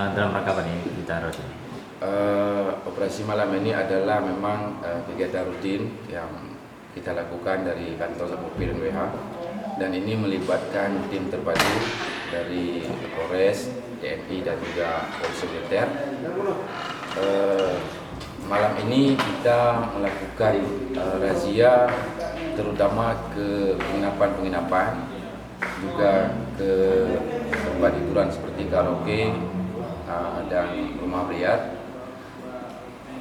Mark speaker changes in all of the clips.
Speaker 1: Dalam rangka apa nih kita rutin?
Speaker 2: Operasi malam ini adalah memang kegiatan rutin yang kita lakukan dari kantor Satpol PP dan WH, dan ini melibatkan tim terpadu dari Polres, TNI dan juga Polisi Militer. Malam ini kita melakukan razia terutama ke penginapan-penginapan, juga ke tempat hiburan seperti karaoke dan rumah beliar.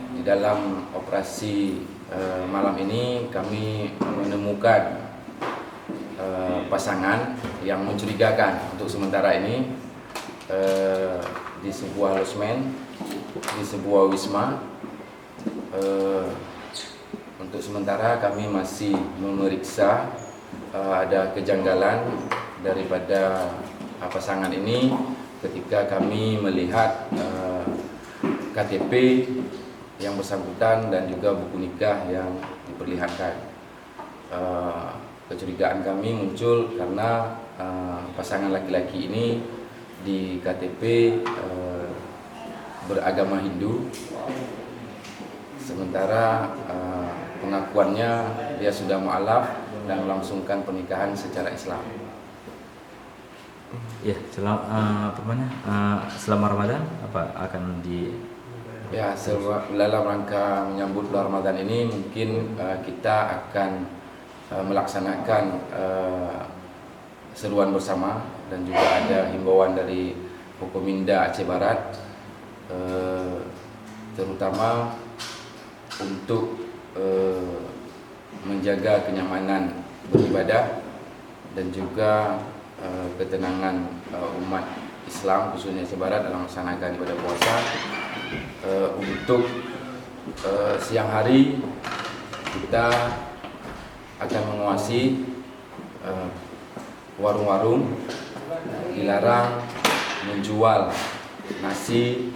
Speaker 2: Di dalam operasi malam ini kami menemukan pasangan yang mencurigakan untuk sementara ini di sebuah losmen, di sebuah wisma. Untuk sementara kami masih memeriksa ada kejanggalan daripada pasangan ini ketika kami melihat KTP yang bersangkutan dan juga buku nikah yang diperlihatkan. Kecurigaan kami muncul karena pasangan laki-laki ini di KTP beragama Hindu, sementara pengakuannya dia sudah mu'alaf dan melangsungkan pernikahan secara Islam.
Speaker 1: Ya, selama Ramadan apa akan di?
Speaker 2: Ya, dalam rangka menyambut bulan Ramadan ini mungkin kita akan melaksanakan seruan bersama, dan juga ada himbauan dari Forkominda Aceh Barat, terutama untuk menjaga kenyamanan beribadah dan juga ketenangan umat Islam khususnya Aceh Barat dalam melaksanakan ibadah puasa. Untuk siang hari kita akan menguasai warung-warung, dilarang menjual nasi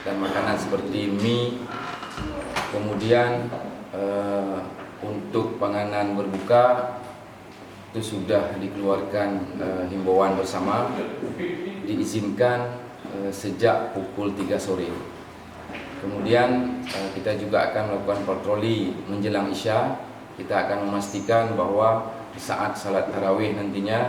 Speaker 2: dan makanan seperti mie. Kemudian untuk panganan berbuka itu sudah dikeluarkan himbauan bersama, diizinkan sejak pukul 3 sore. Kemudian kita juga akan melakukan patroli menjelang Isya. Kita akan memastikan bahwa saat salat tarawih nantinya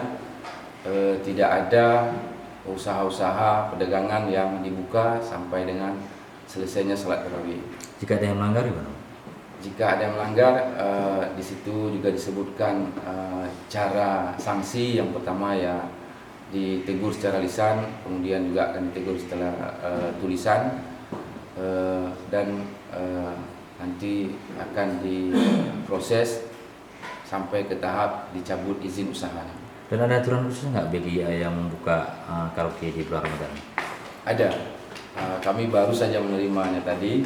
Speaker 2: tidak ada usaha-usaha perdagangan yang dibuka sampai dengan selesainya salat tarawih.
Speaker 1: Jika ada yang melanggar gimana?
Speaker 2: Jika ada yang melanggar, di situ juga disebutkan cara sanksi. Yang pertama ya ditegur secara lisan, kemudian juga akan ditegur setelah tulisan, dan nanti akan diproses sampai ke tahap dicabut izin usahanya.
Speaker 1: Dan ada aturan khusus nggak bagi yang membuka karaoke di bulan Ramadan?
Speaker 2: Ada, kami baru saja menerimanya tadi.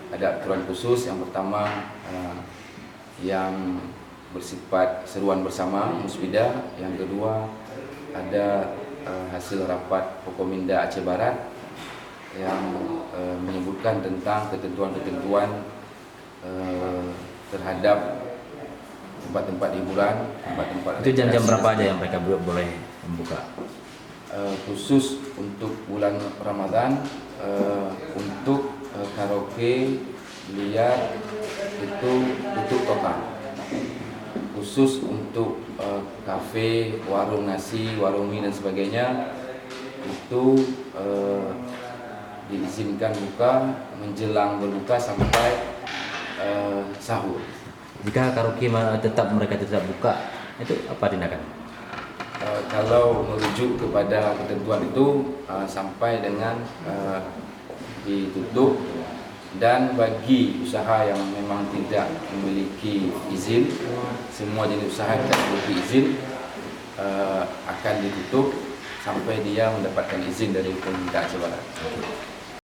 Speaker 2: Ada aturan khusus. Yang pertama yang bersifat seruan bersama musbidah. Yang kedua ada hasil rapat Forkominda Aceh Barat yang menyebutkan tentang ketentuan-ketentuan terhadap tempat-tempat hiburan, tempat-tempat.
Speaker 1: Itu jam-jam berapa aja yang mereka boleh membuka?
Speaker 2: Khusus untuk bulan Ramadan, untuk karaoke, biliar itu tutup total. Khusus untuk kafe, warung nasi, warung mie dan sebagainya itu diizinkan buka menjelang berbuka sampai sahur.
Speaker 1: Jika karaoke mereka tetap buka, itu apa tindakan?
Speaker 2: Kalau merujuk kepada ketentuan itu sampai dengan ditutup, dan bagi usaha yang memang tidak memiliki izin, semua jenis usaha yang tidak memiliki izin akan ditutup sampai dia mendapatkan izin dari Forkominda Aceh Barat.